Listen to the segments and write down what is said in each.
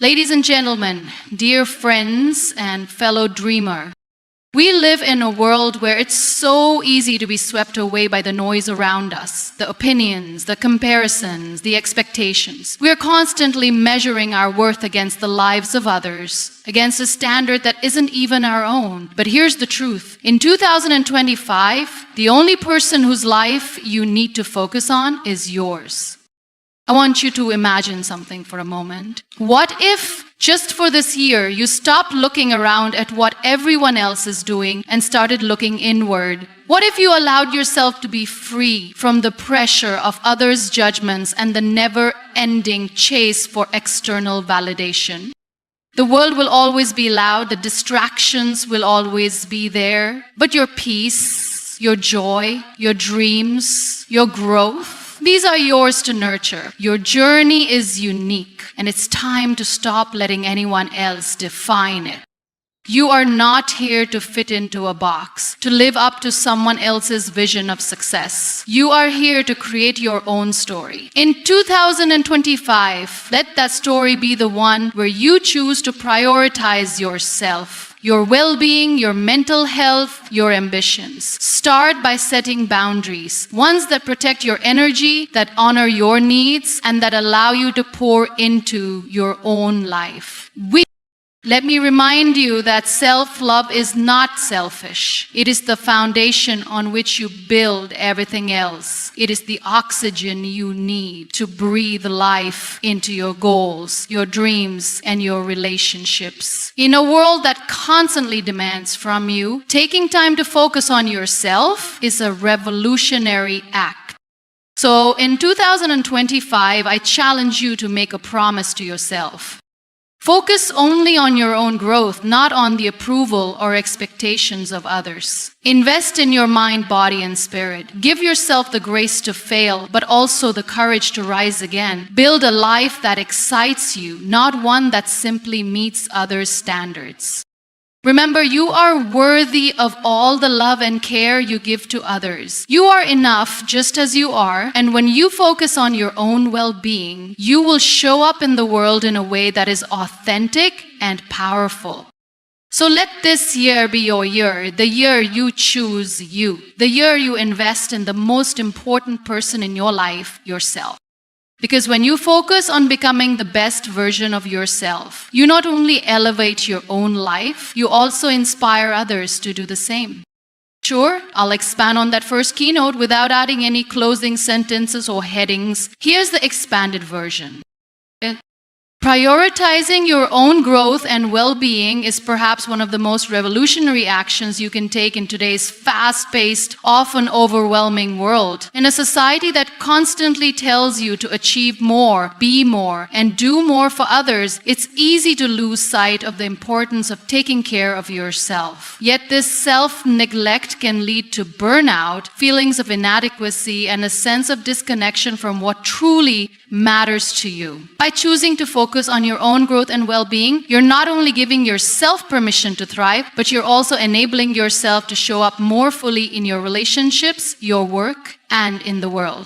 Ladies and gentlemen, dear friends and fellow dreamer, we live in a world where it's so easy to be swept away by the noise around us, the opinions, the comparisons, the expectations. We are constantly measuring our worth against the lives of others, against a standard that isn't even our own. But here's the truth. In 2025, the only person whose life you need to focus on is yours. I want you to imagine something for a moment. What if, just for this year, you stopped looking around at what everyone else is doing and started looking inward? What if you allowed yourself to be free from the pressure of others' judgments and the never-ending chase for external validation? The world will always be loud, the distractions will always be there, but your peace, your joy, your dreams, your growth, these are yours to nurture. Your journey is unique, and it's time to stop letting anyone else define it. You are not here to fit into a box, to live up to someone else's vision of success. You are here to create your own story. In 2025, let that story be the one where you choose to prioritize yourself, your well-being, your mental health, your ambitions. Start by setting boundaries, ones that protect your energy, that honor your needs, and that allow you to pour into your own life. Let me remind you that self-love is not selfish. It is the foundation on which you build everything else. It is the oxygen you need to breathe life into your goals, your dreams, and your relationships. In a world that constantly demands from you, taking time to focus on yourself is a revolutionary act. So in 2025, I challenge you to make a promise to yourself. Focus only on your own growth, not on the approval or expectations of others. Invest in your mind, body, and spirit. Give yourself the grace to fail, but also the courage to rise again. Build a life that excites you, not one that simply meets others' standards. Remember, you are worthy of all the love and care you give to others. You are enough just as you are, and when you focus on your own well-being, you will show up in the world in a way that is authentic and powerful. So let this year be your year, the year you choose you, the year you invest in the most important person in your life, yourself. Because when you focus on becoming the best version of yourself, you not only elevate your own life, you also inspire others to do the same. Sure, I'll expand on that first keynote without adding any closing sentences or headings. Here's the expanded version. Prioritizing your own growth and well-being is perhaps one of the most revolutionary actions you can take in today's fast-paced, often overwhelming world. In a society that constantly tells you to achieve more, be more, and do more for others, it's easy to lose sight of the importance of taking care of yourself. Yet this self-neglect can lead to burnout, feelings of inadequacy, and a sense of disconnection from what truly matters to you. By choosing to focus on your own growth and well-being, you're not only giving yourself permission to thrive, but you're also enabling yourself to show up more fully in your relationships, your work, and in the world.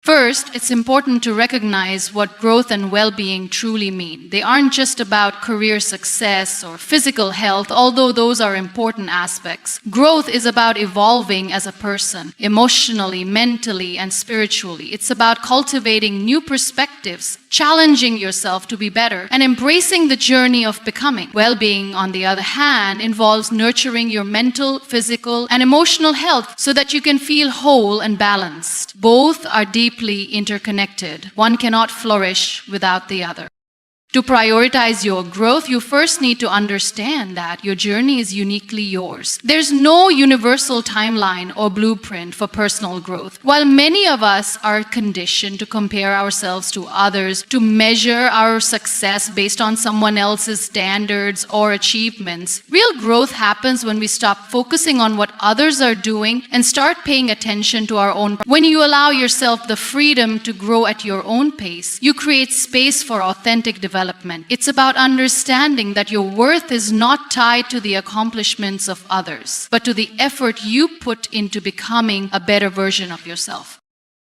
First, it's important to recognize what growth and well-being truly mean. They aren't just about career success or physical health, although those are important aspects. Growth is about evolving as a person, emotionally, mentally, and spiritually. It's about cultivating new perspectives, challenging yourself to be better, and embracing the journey of becoming. Well-being, on the other hand, involves nurturing your mental, physical, and emotional health so that you can feel whole and balanced. Both are deeply interconnected. One cannot flourish without the other. To prioritize your growth, you first need to understand that your journey is uniquely yours. There's no universal timeline or blueprint for personal growth. While many of us are conditioned to compare ourselves to others, to measure our success based on someone else's standards or achievements, real growth happens when we stop focusing on what others are doing and start paying attention to our own. When you allow yourself the freedom to grow at your own pace, you create space for authentic development. It's about understanding that your worth is not tied to the accomplishments of others, but to the effort you put into becoming a better version of yourself.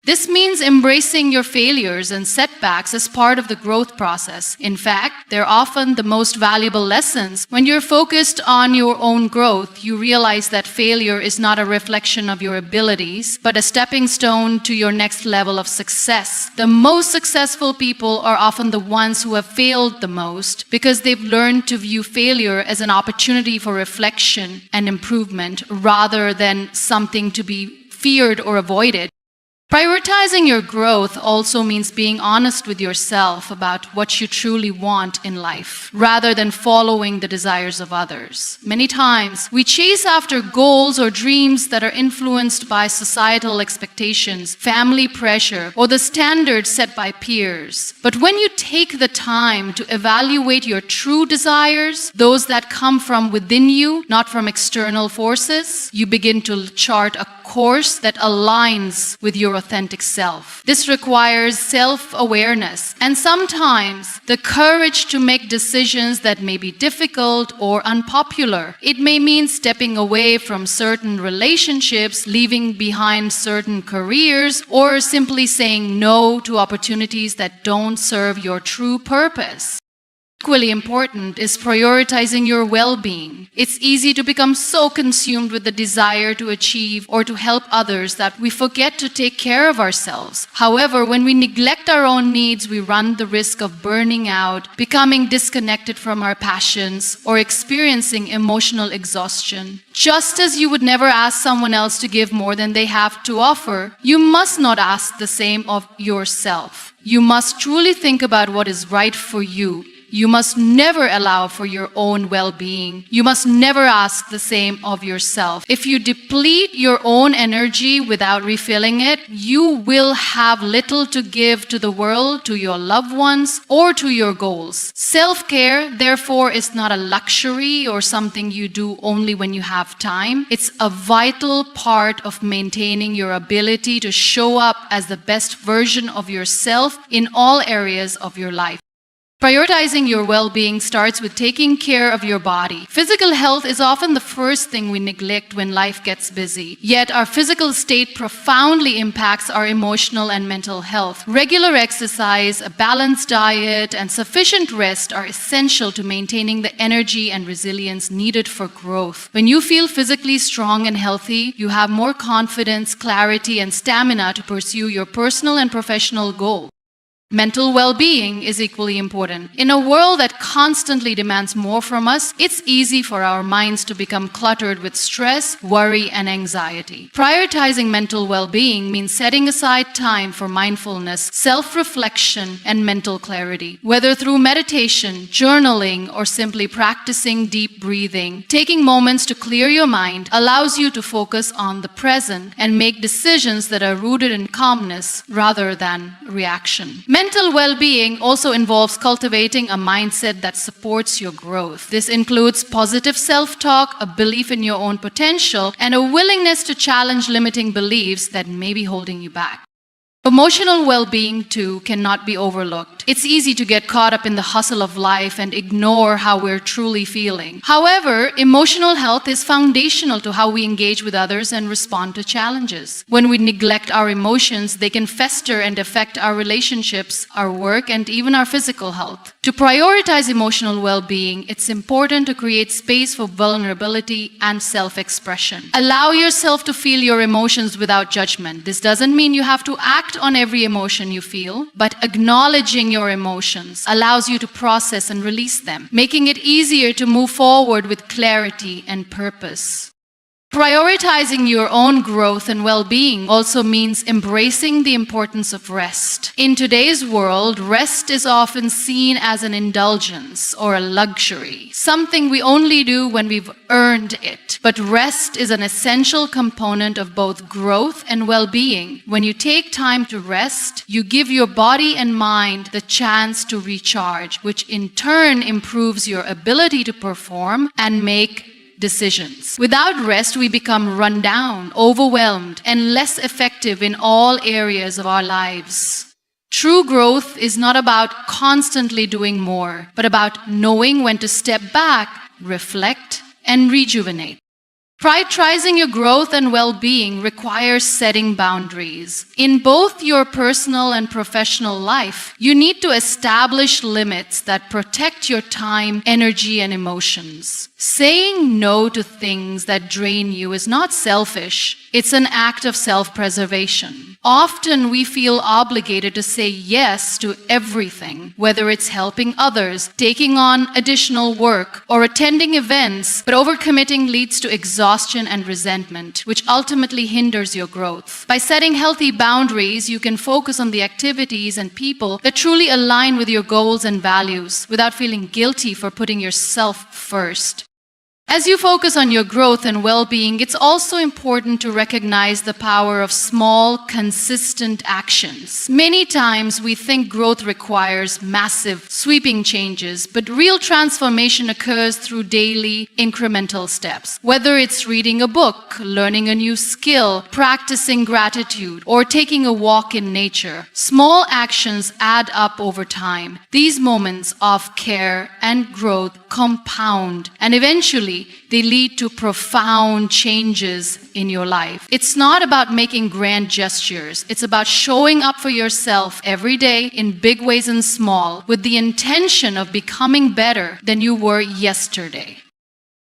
This means embracing your failures and setbacks as part of the growth process. In fact, they're often the most valuable lessons. When you're focused on your own growth, you realize that failure is not a reflection of your abilities, but a stepping stone to your next level of success. The most successful people are often the ones who have failed the most because they've learned to view failure as an opportunity for reflection and improvement rather than something to be feared or avoided. Prioritizing your growth also means being honest with yourself about what you truly want in life, rather than following the desires of others. Many times, we chase after goals or dreams that are influenced by societal expectations, family pressure, or the standards set by peers. But when you take the time to evaluate your true desires, those that come from within you, not from external forces, you begin to chart a course that aligns with your authentic self. This requires self-awareness and sometimes the courage to make decisions that may be difficult or unpopular. It may mean stepping away from certain relationships, leaving behind certain careers, or simply saying no to opportunities that don't serve your true purpose. Equally important is prioritizing your well-being. It's easy to become so consumed with the desire to achieve or to help others that we forget to take care of ourselves. However, when we neglect our own needs, we run the risk of burning out, becoming disconnected from our passions, or experiencing emotional exhaustion. Just as you would never ask someone else to give more than they have to offer, you must not ask the same of yourself. You must truly think about what is right for you. You must never allow for your own well-being. You must never ask the same of yourself. If you deplete your own energy without refilling it, you will have little to give to the world, to your loved ones, or to your goals. Self-care, therefore, is not a luxury or something you do only when you have time. It's a vital part of maintaining your ability to show up as the best version of yourself in all areas of your life. Prioritizing your well-being starts with taking care of your body. Physical health is often the first thing we neglect when life gets busy. Yet our physical state profoundly impacts our emotional and mental health. Regular exercise, a balanced diet, and sufficient rest are essential to maintaining the energy and resilience needed for growth. When you feel physically strong and healthy, you have more confidence, clarity, and stamina to pursue your personal and professional goals. Mental well-being is equally important. In a world that constantly demands more from us, it's easy for our minds to become cluttered with stress, worry, and anxiety. Prioritizing mental well-being means setting aside time for mindfulness, self-reflection, and mental clarity. Whether through meditation, journaling, or simply practicing deep breathing, taking moments to clear your mind allows you to focus on the present and make decisions that are rooted in calmness rather than reaction. Mental well-being also involves cultivating a mindset that supports your growth. This includes positive self-talk, a belief in your own potential, and a willingness to challenge limiting beliefs that may be holding you back. Emotional well-being, too, cannot be overlooked. It's easy to get caught up in the hustle of life and ignore how we're truly feeling. However, emotional health is foundational to how we engage with others and respond to challenges. When we neglect our emotions, they can fester and affect our relationships, our work, and even our physical health. To prioritize emotional well-being, it's important to create space for vulnerability and self-expression. Allow yourself to feel your emotions without judgment. This doesn't mean you have to act on every emotion you feel, but acknowledging your emotions allows you to process and release them, making it easier to move forward with clarity and purpose. Prioritizing your own growth and well-being also means embracing the importance of rest. In today's world, rest is often seen as an indulgence or a luxury, something we only do when we've earned it. But rest is an essential component of both growth and well-being. When you take time to rest, you give your body and mind the chance to recharge, which in turn improves your ability to perform and make decisions. Without rest, we become run down, overwhelmed, and less effective in all areas of our lives. True growth is not about constantly doing more, but about knowing when to step back, reflect, and rejuvenate. Prioritizing your growth and well-being requires setting boundaries. In both your personal and professional life, you need to establish limits that protect your time, energy, and emotions. Saying no to things that drain you is not selfish. It's an act of self-preservation. Often we feel obligated to say yes to everything, whether it's helping others, taking on additional work, or attending events, but overcommitting leads to exhaustion and resentment, which ultimately hinders your growth. By setting healthy boundaries, you can focus on the activities and people that truly align with your goals and values without feeling guilty for putting yourself first. As you focus on your growth and well-being, it's also important to recognize the power of small, consistent actions. Many times we think growth requires massive, sweeping changes, but real transformation occurs through daily, incremental steps. Whether it's reading a book, learning a new skill, practicing gratitude, or taking a walk in nature, small actions add up over time. These moments of care and growth compound, and eventually they lead to profound changes in your life. It's not about making grand gestures. It's about showing up for yourself every day in big ways and small, with the intention of becoming better than you were yesterday.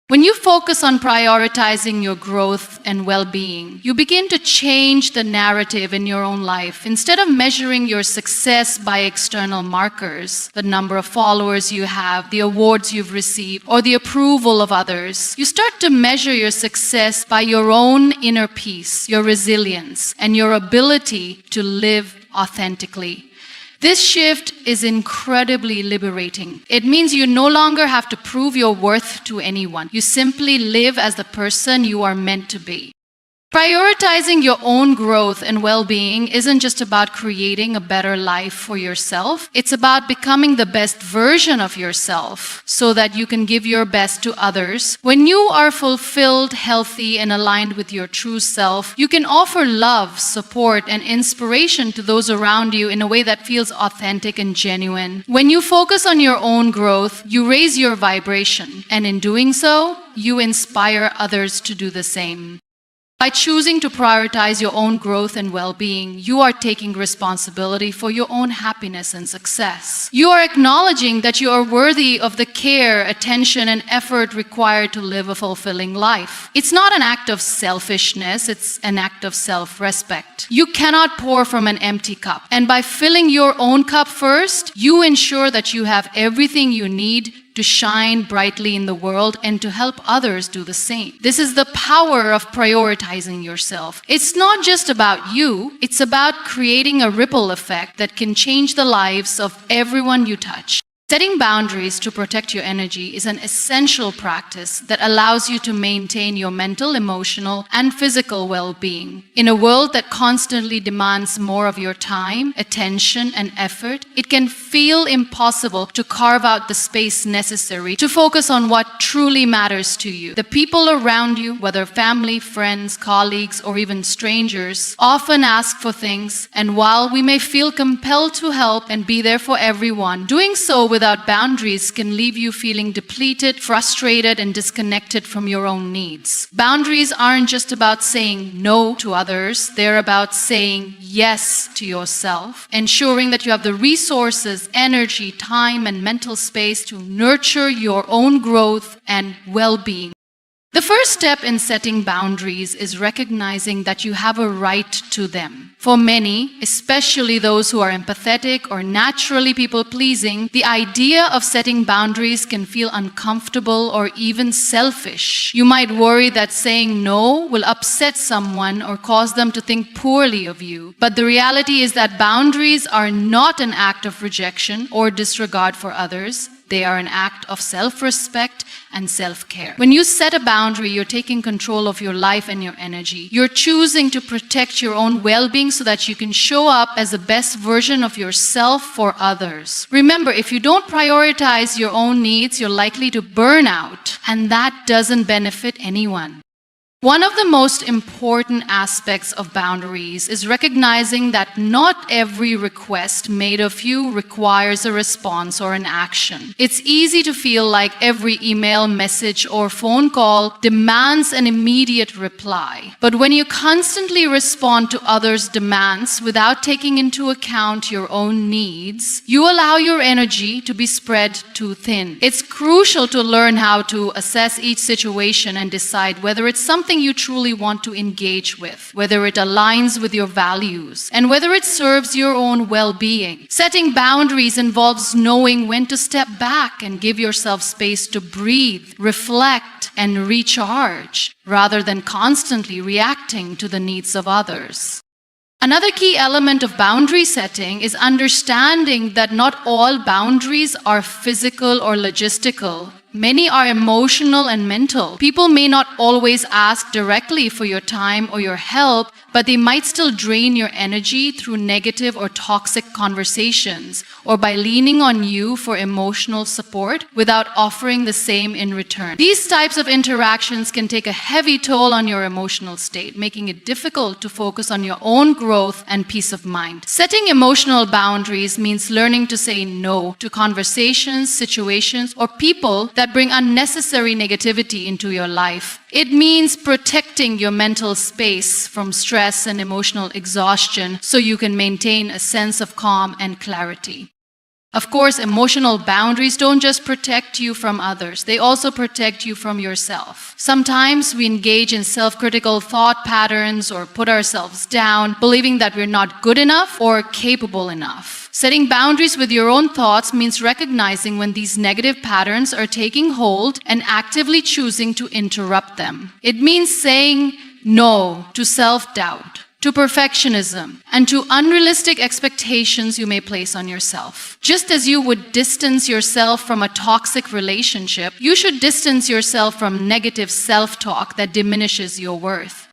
When you focus on prioritizing your growth and well-being, you begin to change the narrative in your own life. Instead of measuring your success by external markers, the number of followers you have, the awards you've received, or the approval of others, you start to measure your success by your own inner peace, your resilience, and your ability to live authentically. This shift is incredibly liberating. It means you no longer have to prove your worth to anyone. You simply live as the person you are meant to be. Prioritizing your own growth and well-being isn't just about creating a better life for yourself. It's about becoming the best version of yourself so that you can give your best to others. When you are fulfilled, healthy, and aligned with your true self, you can offer love, support, and inspiration to those around you in a way that feels authentic and genuine. When you focus on your own growth, you raise your vibration, and in doing so, you inspire others to do the same. By choosing to prioritize your own growth and well-being, you are taking responsibility for your own happiness and success. You are acknowledging that you are worthy of the care, attention, and effort required to live a fulfilling life. It's not an act of selfishness, it's an act of self-respect. You cannot pour from an empty cup. And by filling your own cup first, you ensure that you have everything you need to shine brightly in the world and to help others do the same. This is the power of prioritizing yourself. It's not just about you, it's about creating a ripple effect that can change the lives of everyone you touch. Setting boundaries to protect your energy is an essential practice that allows you to maintain your mental, emotional, and physical well-being. In a world that constantly demands more of your time, attention, and effort, it can feel impossible to carve out the space necessary to focus on what truly matters to you. The people around you, whether family, friends, colleagues, or even strangers, often ask for things, and while we may feel compelled to help and be there for everyone, doing so without boundaries can leave you feeling depleted, frustrated, and disconnected from your own needs. Boundaries aren't just about saying no to others, they're about saying yes to yourself, ensuring that you have the resources, energy, time, and mental space to nurture your own growth and well-being. The first step in setting boundaries is recognizing that you have a right to them. For many, especially those who are empathetic or naturally people-pleasing, the idea of setting boundaries can feel uncomfortable or even selfish. You might worry that saying no will upset someone or cause them to think poorly of you. But the reality is that boundaries are not an act of rejection or disregard for others. They are an act of self-respect and self-care. When you set a boundary, you're taking control of your life and your energy. You're choosing to protect your own well-being so that you can show up as the best version of yourself for others. Remember, if you don't prioritize your own needs, you're likely to burn out, and that doesn't benefit anyone. One of the most important aspects of boundaries is recognizing that not every request made of you requires a response or an action. It's easy to feel like every email, message, or phone call demands an immediate reply. But when you constantly respond to others' demands without taking into account your own needs, you allow your energy to be spread too thin. It's crucial to learn how to assess each situation and decide whether it's something you truly want to engage with, whether it aligns with your values, and whether it serves your own well-being. Setting boundaries involves knowing when to step back and give yourself space to breathe, reflect, and recharge, rather than constantly reacting to the needs of others. Another key element of boundary setting is understanding that not all boundaries are physical or logistical. Many are emotional and mental. People may not always ask directly for your time or your help, but they might still drain your energy through negative or toxic conversations or by leaning on you for emotional support without offering the same in return. These types of interactions can take a heavy toll on your emotional state, making it difficult to focus on your own growth and peace of mind. Setting emotional boundaries means learning to say no to conversations, situations, or people that bring unnecessary negativity into your life. It means protecting your mental space from stress and emotional exhaustion so you can maintain a sense of calm and clarity. Of course, emotional boundaries don't just protect you from others, they also protect you from yourself. Sometimes we engage in self-critical thought patterns or put ourselves down, believing that we're not good enough or capable enough. Setting boundaries with your own thoughts means recognizing when these negative patterns are taking hold and actively choosing to interrupt them. It means saying no to self-doubt, to perfectionism, and to unrealistic expectations you may place on yourself. Just as you would distance yourself from a toxic relationship, you should distance yourself from negative self-talk that diminishes your worth.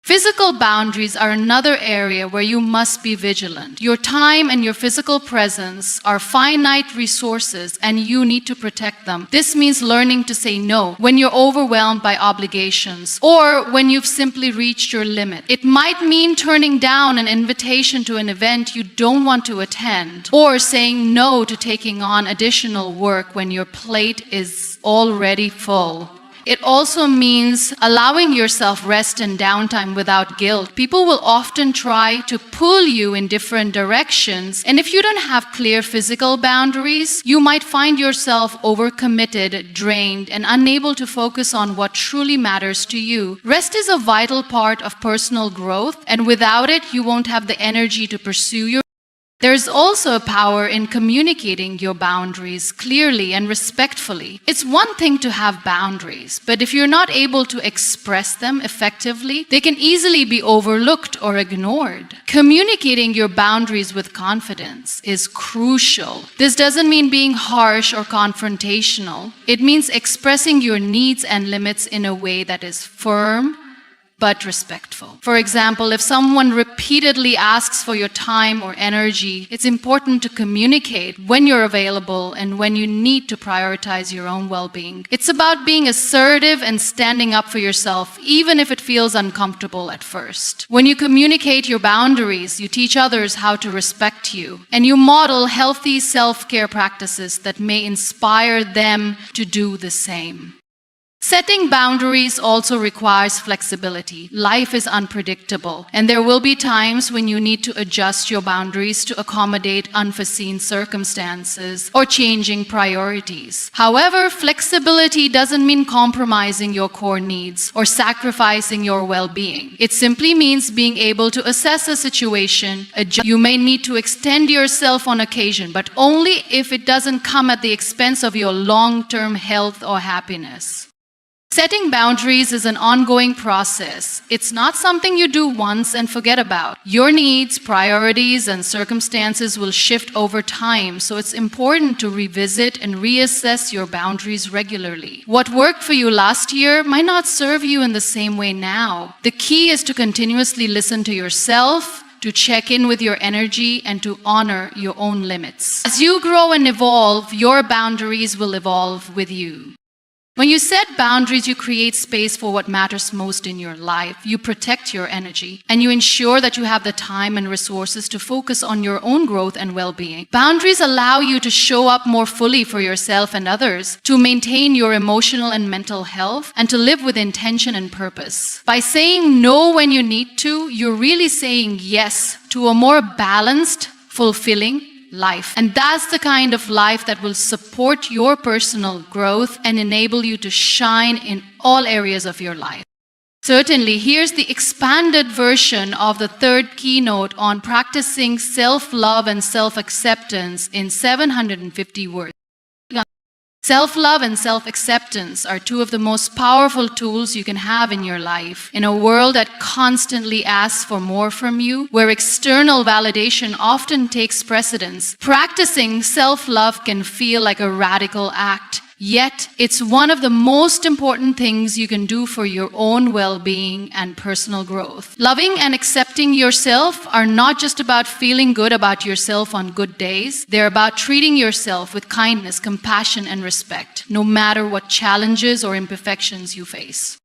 Physical boundaries are another area where you must be vigilant. Your time and your physical presence are finite resources and you need to protect them. This means learning to say no when you're overwhelmed by obligations or when you've simply reached your limit. It might mean turning down an invitation to an event you don't want to attend or saying no to taking on additional work when your plate is already full. It also means allowing yourself rest and downtime without guilt. People will often try to pull you in different directions, and if you don't have clear physical boundaries, you might find yourself overcommitted, drained, and unable to focus on what truly matters to you. Rest is a vital part of personal growth, and without it, you won't have the energy to pursue your There's also a power in communicating your boundaries clearly and respectfully. It's one thing to have boundaries, but if you're not able to express them effectively, they can easily be overlooked or ignored. Communicating your boundaries with confidence is crucial. This doesn't mean being harsh or confrontational. It means expressing your needs and limits in a way that is firm, but respectful. For example, if someone repeatedly asks for your time or energy, it's important to communicate when you're available and when you need to prioritize your own well-being. It's about being assertive and standing up for yourself, even if it feels uncomfortable at first. When you communicate your boundaries, you teach others how to respect you, and you model healthy self-care practices that may inspire them to do the same. Setting boundaries also requires flexibility. Life is unpredictable, and there will be times when you need to adjust your boundaries to accommodate unforeseen circumstances or changing priorities. However, flexibility doesn't mean compromising your core needs or sacrificing your well-being. It simply means being able to assess a situation, adjust. You may need to extend yourself on occasion, but only if it doesn't come at the expense of your long-term health or happiness. Setting boundaries is an ongoing process. It's not something you do once and forget about. Your needs, priorities, and circumstances will shift over time, so it's important to revisit and reassess your boundaries regularly. What worked for you last year might not serve you in the same way now. The key is to continuously listen to yourself, to check in with your energy, and to honor your own limits. As you grow and evolve, your boundaries will evolve with you. When you set boundaries, you create space for what matters most in your life. You protect your energy, and you ensure that you have the time and resources to focus on your own growth and well-being. Boundaries allow you to show up more fully for yourself and others, to maintain your emotional and mental health, and to live with intention and purpose. By saying no when you need to, you're really saying yes to a more balanced, fulfilling life. And that's the kind of life that will support your personal growth and enable you to shine in all areas of your life. Certainly, here's the expanded version of the third keynote on practicing self-love and self-acceptance in 750 words. Self-love and self-acceptance are two of the most powerful tools you can have in your life. In a world that constantly asks for more from you, where external validation often takes precedence, practicing self-love can feel like a radical act. Yet, it's one of the most important things you can do for your own well-being and personal growth. Loving and accepting yourself are not just about feeling good about yourself on good days. They're about treating yourself with kindness, compassion, and respect, no matter what challenges or imperfections you face.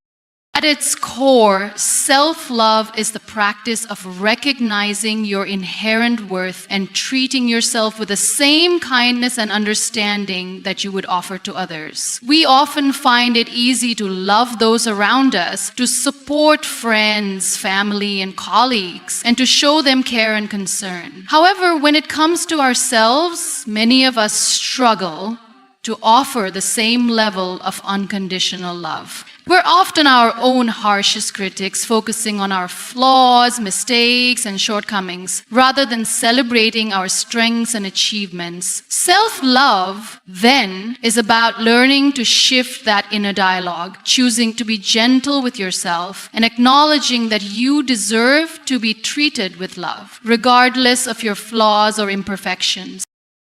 At its core, self-love is the practice of recognizing your inherent worth and treating yourself with the same kindness and understanding that you would offer to others. We often find it easy to love those around us, to support friends, family, and colleagues, and to show them care and concern. However, when it comes to ourselves, many of us struggle to offer the same level of unconditional love. We're often our own harshest critics, focusing on our flaws, mistakes, and shortcomings, rather than celebrating our strengths and achievements. Self-love, then, is about learning to shift that inner dialogue, choosing to be gentle with yourself, and acknowledging that you deserve to be treated with love, regardless of your flaws or imperfections.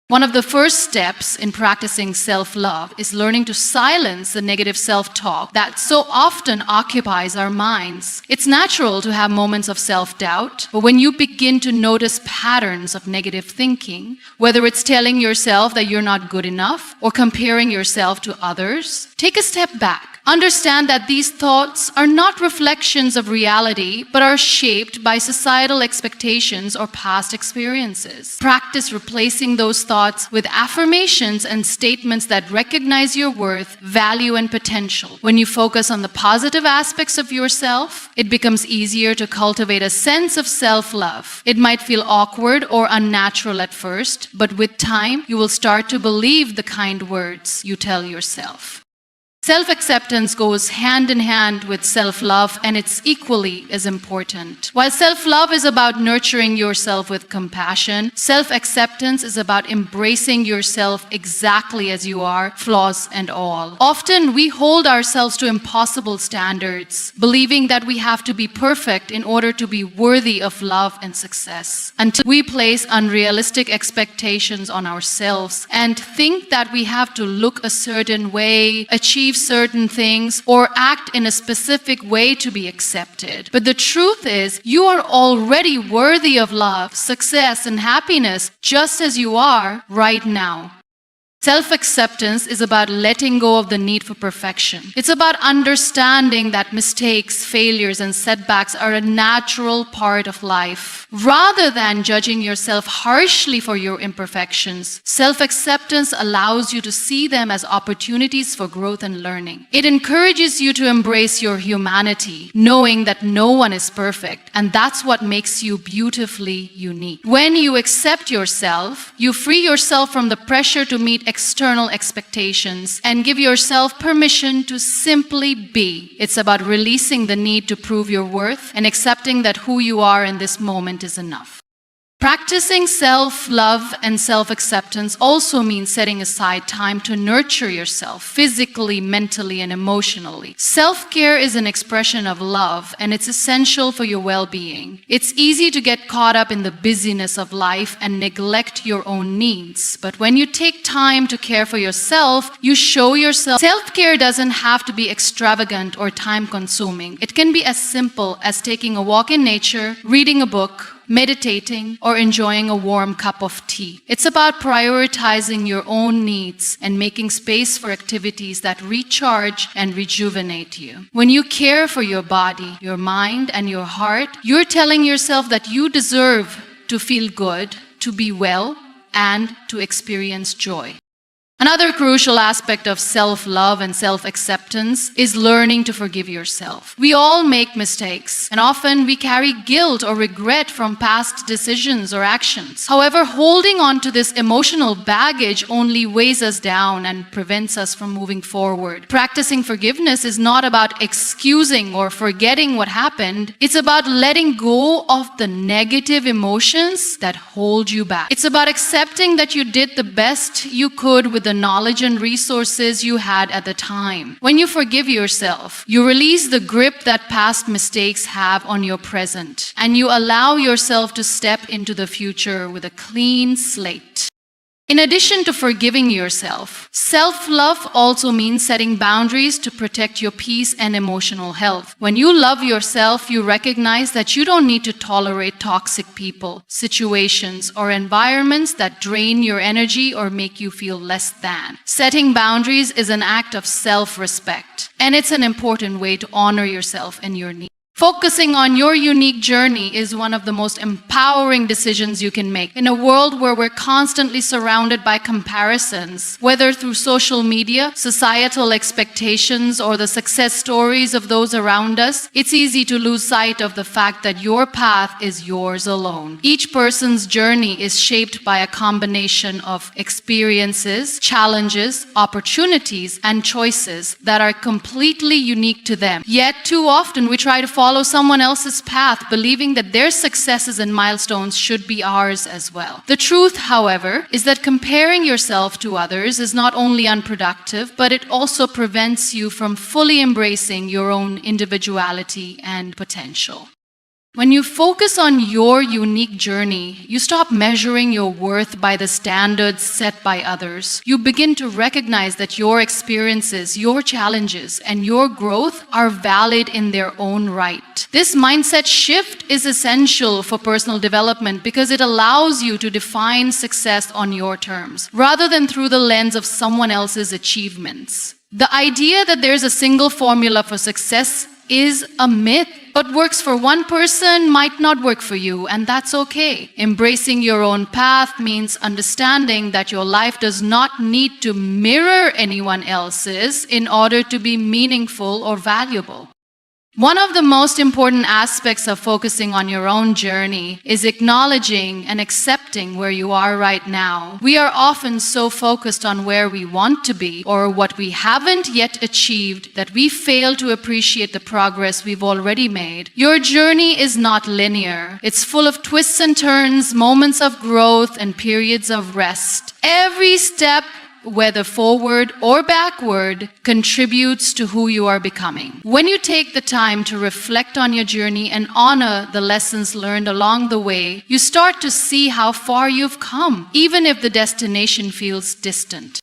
One of the first steps in practicing self-love is learning to silence the negative self-talk that so often occupies our minds. It's natural to have moments of self-doubt, but when you begin to notice patterns of negative thinking, whether it's telling yourself that you're not good enough or comparing yourself to others, take a step back. Understand that these thoughts are not reflections of reality, but are shaped by societal expectations or past experiences. Practice replacing those thoughts with affirmations and statements that recognize your worth, value, and potential. When you focus on the positive aspects of yourself, it becomes easier to cultivate a sense of self-love. It might feel awkward or unnatural at first, but with time, you will start to believe the kind words you tell yourself. Self-acceptance goes hand in hand with self-love, and it's equally as important. While self-love is about nurturing yourself with compassion, self-acceptance is about embracing yourself exactly as you are, flaws and all. Often we hold ourselves to impossible standards, believing that we have to be perfect in order to be worthy of love and success. Until we place unrealistic expectations on ourselves and think that we have to look a certain way, achieve certain things, or act in a specific way to be accepted. But the truth is, you are already worthy of love, success, and happiness just as you are right now. Self-acceptance is about letting go of the need for perfection. It's about understanding that mistakes, failures, and setbacks are a natural part of life. Rather than judging yourself harshly for your imperfections, self-acceptance allows you to see them as opportunities for growth and learning. It encourages you to embrace your humanity, knowing that no one is perfect, and that's what makes you beautifully unique. When you accept yourself, you free yourself from the pressure to meet external expectations and give yourself permission to simply be. It's about releasing the need to prove your worth and accepting that who you are in this moment is enough. Practicing self-love and self-acceptance also means setting aside time to nurture yourself physically, mentally, and emotionally. Self-care is an expression of love, and it's essential for your well-being. It's easy to get caught up in the busyness of life and neglect your own needs. But when you take time to care for yourself, you show yourself. Self-care doesn't have to be extravagant or time-consuming. It can be as simple as taking a walk in nature, reading a book, meditating, or enjoying a warm cup of tea. It's about prioritizing your own needs and making space for activities that recharge and rejuvenate you. When you care for your body, your mind, and your heart, you're telling yourself that you deserve to feel good, to be well, and to experience joy. Another crucial aspect of self-love and self-acceptance is learning to forgive yourself. We all make mistakes, and often we carry guilt or regret from past decisions or actions. However, holding on to this emotional baggage only weighs us down and prevents us from moving forward. Practicing forgiveness is not about excusing or forgetting what happened. It's about letting go of the negative emotions that hold you back. It's about accepting that you did the best you could with the knowledge and resources you had at the time. When you forgive yourself, you release the grip that past mistakes have on your present, and you allow yourself to step into the future with a clean slate. In addition to forgiving yourself, self-love also means setting boundaries to protect your peace and emotional health. When you love yourself, you recognize that you don't need to tolerate toxic people, situations, or environments that drain your energy or make you feel less than. Setting boundaries is an act of self-respect, and it's an important way to honor yourself and your needs. Focusing on your unique journey is one of the most empowering decisions you can make. In a world where we're constantly surrounded by comparisons, whether through social media, societal expectations, or the success stories of those around us, it's easy to lose sight of the fact that your path is yours alone. Each person's journey is shaped by a combination of experiences, challenges, opportunities, and choices that are completely unique to them. Yet, too often we try to follow someone else's path, believing that their successes and milestones should be ours as well. The truth, however, is that comparing yourself to others is not only unproductive, but it also prevents you from fully embracing your own individuality and potential. When you focus on your unique journey, you stop measuring your worth by the standards set by others. You begin to recognize that your experiences, your challenges, and your growth are valid in their own right. This mindset shift is essential for personal development because it allows you to define success on your terms, rather than through the lens of someone else's achievements. The idea that there's a single formula for success is a myth. What works for one person might not work for you, and that's okay. Embracing your own path means understanding that your life does not need to mirror anyone else's in order to be meaningful or valuable. One of the most important aspects of focusing on your own journey is acknowledging and accepting where you are right now. We are often so focused on where we want to be or what we haven't yet achieved that we fail to appreciate the progress we've already made. Your journey is not linear. It's full of twists and turns, moments of growth, and periods of rest. Every step, whether forward or backward, contributes to who you are becoming. When you take the time to reflect on your journey and honor the lessons learned along the way, you start to see how far you've come, even if the destination feels distant.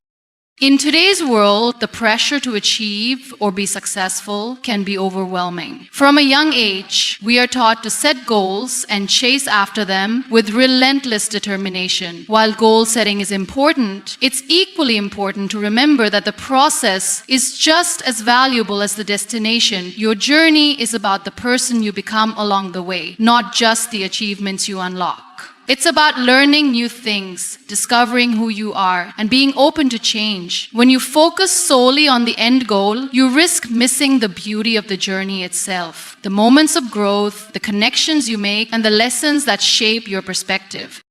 In today's world, the pressure to achieve or be successful can be overwhelming. From a young age, we are taught to set goals and chase after them with relentless determination. While goal setting is important, it's equally important to remember that the process is just as valuable as the destination. Your journey is about the person you become along the way, not just the achievements you unlock. It's about learning new things, discovering who you are, and being open to change. When you focus solely on the end goal, you risk missing the beauty of the journey itself, the moments of growth, the connections you make, and the lessons that shape your perspective.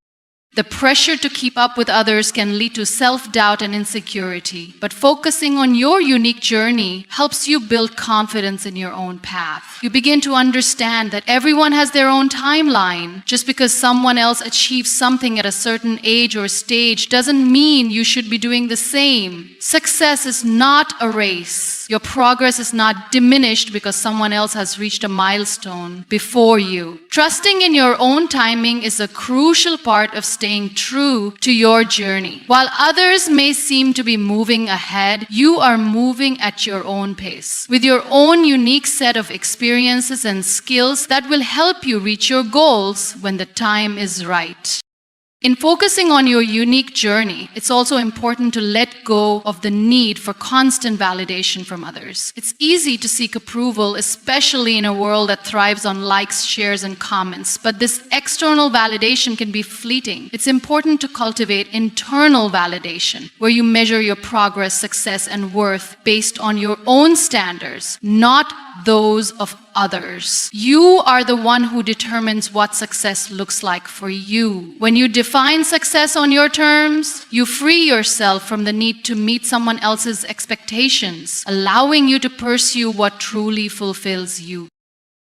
The pressure to keep up with others can lead to self-doubt and insecurity, but focusing on your unique journey helps you build confidence in your own path. You begin to understand that everyone has their own timeline. Just because someone else achieves something at a certain age or stage doesn't mean you should be doing the same. Success is not a race. Your progress is not diminished because someone else has reached a milestone before you. Trusting in your own timing is a crucial part of staying true to your journey. While others may seem to be moving ahead, you are moving at your own pace, with your own unique set of experiences and skills that will help you reach your goals when the time is right. In focusing on your unique journey, it's also important to let go of the need for constant validation from others. It's easy to seek approval, especially in a world that thrives on likes, shares, and comments. But this external validation can be fleeting. It's important to cultivate internal validation, where you measure your progress, success, and worth based on your own standards, not those of others. You are the one who determines what success looks like for you. When you define success on your terms, you free yourself from the need to meet someone else's expectations, allowing you to pursue what truly fulfills you.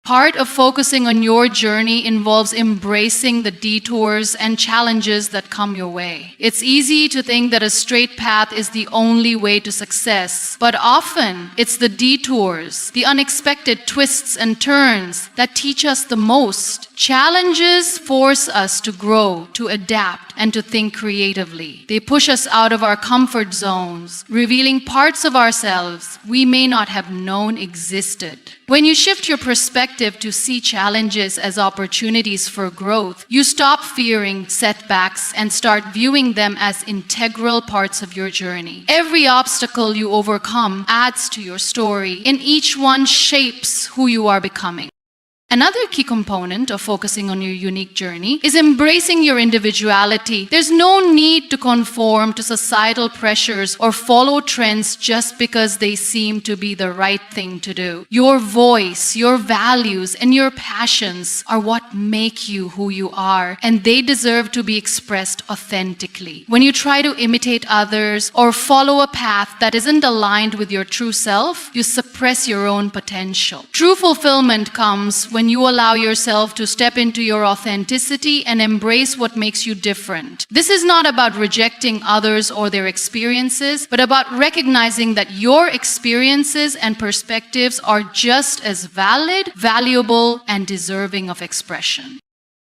Part of focusing on your journey involves embracing the detours and challenges that come your way. It's easy to think that a straight path is the only way to success, but often it's the detours, the unexpected twists and turns that teach us the most. Challenges force us to grow, to adapt, and to think creatively. They push us out of our comfort zones, revealing parts of ourselves we may not have known existed. When you shift your perspective to see challenges as opportunities for growth, you stop fearing setbacks and start viewing them as integral parts of your journey. Every obstacle you overcome adds to your story, and each one shapes who you are becoming. Another key component of focusing on your unique journey is embracing your individuality. There's no need to conform to societal pressures or follow trends just because they seem to be the right thing to do. Your voice, your values, and your passions are what make you who you are, and they deserve to be expressed authentically. When you try to imitate others or follow a path that isn't aligned with your true self, you suppress your own potential. True fulfillment comes when you allow yourself to step into your authenticity and embrace what makes you different. This is not about rejecting others or their experiences, but about recognizing that your experiences and perspectives are just as valid, valuable, and deserving of expression.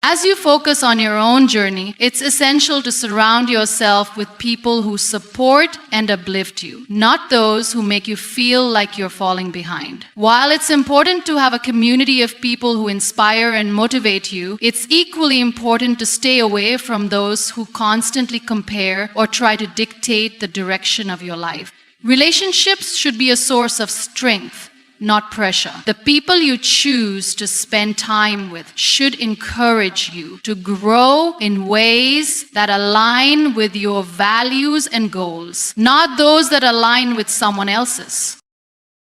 As you focus on your own journey, it's essential to surround yourself with people who support and uplift you, not those who make you feel like you're falling behind. While it's important to have a community of people who inspire and motivate you, it's equally important to stay away from those who constantly compare or try to dictate the direction of your life. Relationships should be a source of strength, not pressure. The people you choose to spend time with should encourage you to grow in ways that align with your values and goals, not those that align with someone else's.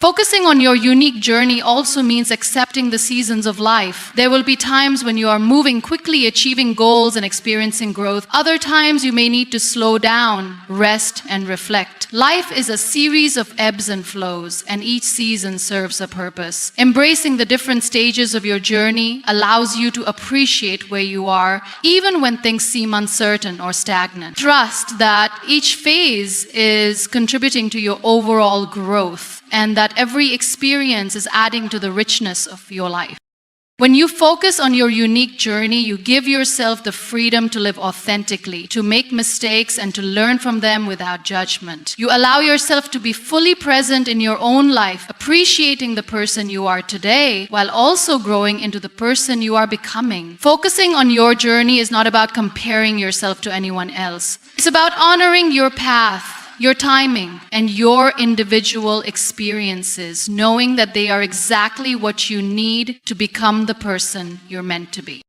Focusing on your unique journey also means accepting the seasons of life. There will be times when you are moving quickly, achieving goals and experiencing growth. Other times you may need to slow down, rest, and reflect. Life is a series of ebbs and flows, and each season serves a purpose. Embracing the different stages of your journey allows you to appreciate where you are, even when things seem uncertain or stagnant. Trust that each phase is contributing to your overall growth, and that every experience is adding to the richness of your life. When you focus on your unique journey, you give yourself the freedom to live authentically, to make mistakes, and to learn from them without judgment. You allow yourself to be fully present in your own life, appreciating the person you are today, while also growing into the person you are becoming. Focusing on your journey is not about comparing yourself to anyone else. It's about honoring your path, your timing, and your individual experiences, knowing that they are exactly what you need to become the person you're meant to be.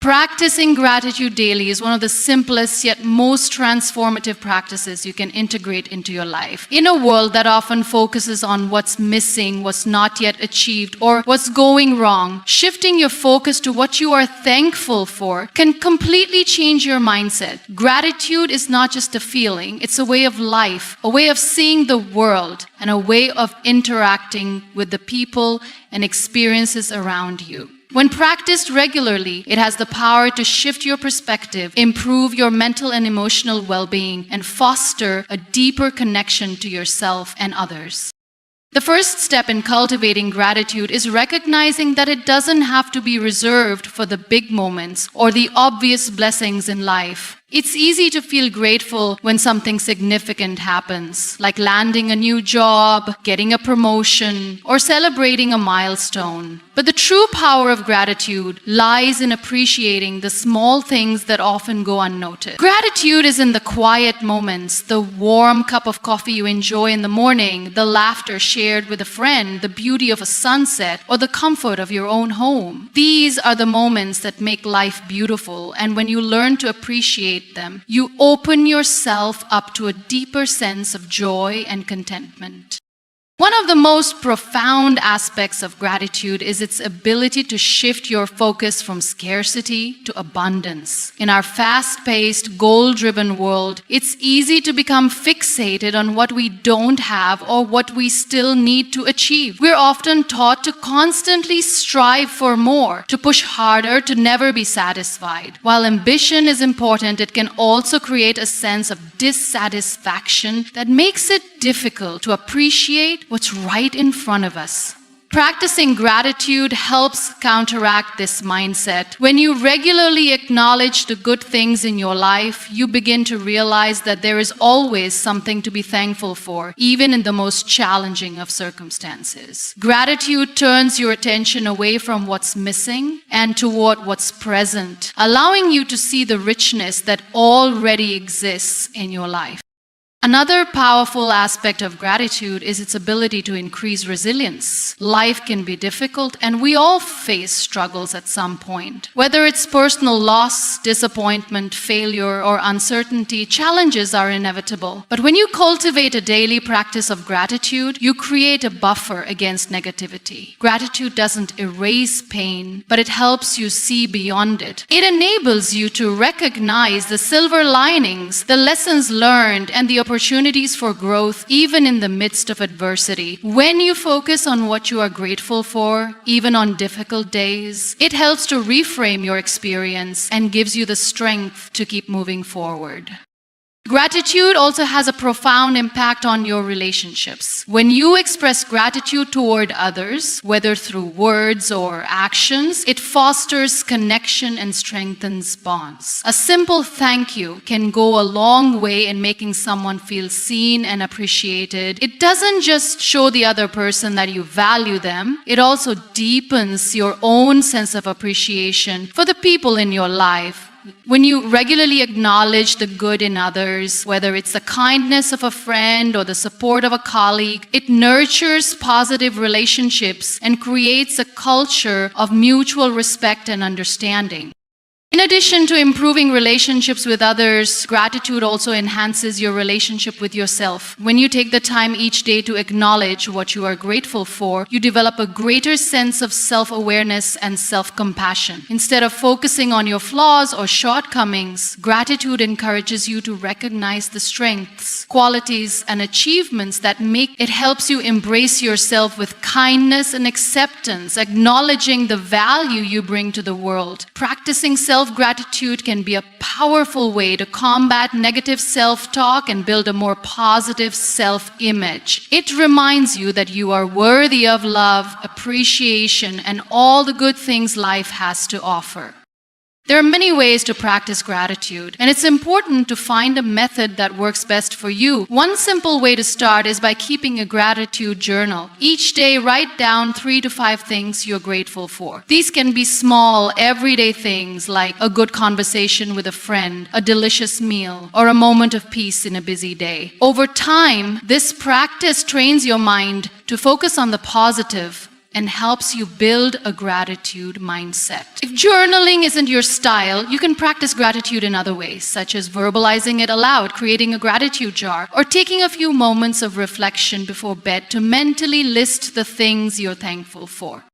Practicing gratitude daily is one of the simplest yet most transformative practices you can integrate into your life. In a world that often focuses on what's missing, what's not yet achieved, or what's going wrong, shifting your focus to what you are thankful for can completely change your mindset. Gratitude is not just a feeling, it's a way of life, a way of seeing the world, and a way of interacting with the people and experiences around you. When practiced regularly, it has the power to shift your perspective, improve your mental and emotional well-being, and foster a deeper connection to yourself and others. The first step in cultivating gratitude is recognizing that it doesn't have to be reserved for the big moments or the obvious blessings in life. It's easy to feel grateful when something significant happens, like landing a new job, getting a promotion, or celebrating a milestone. But the true power of gratitude lies in appreciating the small things that often go unnoticed. Gratitude is in the quiet moments, the warm cup of coffee you enjoy in the morning, the laughter shared with a friend, the beauty of a sunset, or the comfort of your own home. These are the moments that make life beautiful, and when you learn to appreciate them, you open yourself up to a deeper sense of joy and contentment. One of the most profound aspects of gratitude is its ability to shift your focus from scarcity to abundance. In our fast-paced, goal-driven world, it's easy to become fixated on what we don't have or what we still need to achieve. We're often taught to constantly strive for more, to push harder, to never be satisfied. While ambition is important, it can also create a sense of dissatisfaction that makes it difficult to appreciate what's right in front of us. Practicing gratitude helps counteract this mindset. When you regularly acknowledge the good things in your life, you begin to realize that there is always something to be thankful for, even in the most challenging of circumstances. Gratitude turns your attention away from what's missing and toward what's present, allowing you to see the richness that already exists in your life. Another powerful aspect of gratitude is its ability to increase resilience. Life can be difficult, and we all face struggles at some point. Whether it's personal loss, disappointment, failure, or uncertainty, challenges are inevitable. But when you cultivate a daily practice of gratitude, you create a buffer against negativity. Gratitude doesn't erase pain, but it helps you see beyond it. It enables you to recognize the silver linings, the lessons learned, and the opportunities for growth even in the midst of adversity. When you focus on what you are grateful for, even on difficult days, it helps to reframe your experience and gives you the strength to keep moving forward. Gratitude also has a profound impact on your relationships. When you express gratitude toward others, whether through words or actions, it fosters connection and strengthens bonds. A simple thank you can go a long way in making someone feel seen and appreciated. It doesn't just show the other person that you value them, it also deepens your own sense of appreciation for the people in your life. When you regularly acknowledge the good in others, whether it's the kindness of a friend or the support of a colleague, it nurtures positive relationships and creates a culture of mutual respect and understanding. In addition to improving relationships with others, gratitude also enhances your relationship with yourself. When you take the time each day to acknowledge what you are grateful for, you develop a greater sense of self-awareness and self-compassion. Instead of focusing on your flaws or shortcomings, gratitude encourages you to recognize the strengths, qualities, and achievements that make it helps you embrace yourself with kindness and acceptance, acknowledging the value you bring to the world. Practicing self-gratitude can be a powerful way to combat negative self-talk and build a more positive self-image. It reminds you that you are worthy of love, appreciation, and all the good things life has to offer. There are many ways to practice gratitude, and it's important to find a method that works best for you. One simple way to start is by keeping a gratitude journal. Each day, write down 3 to 5 things you're grateful for. These can be small, everyday things like a good conversation with a friend, a delicious meal, or a moment of peace in a busy day. Over time, this practice trains your mind to focus on the positive and helps you build a gratitude mindset. If journaling isn't your style, you can practice gratitude in other ways, such as verbalizing it aloud, creating a gratitude jar, or taking a few moments of reflection before bed to mentally list the things you're thankful for.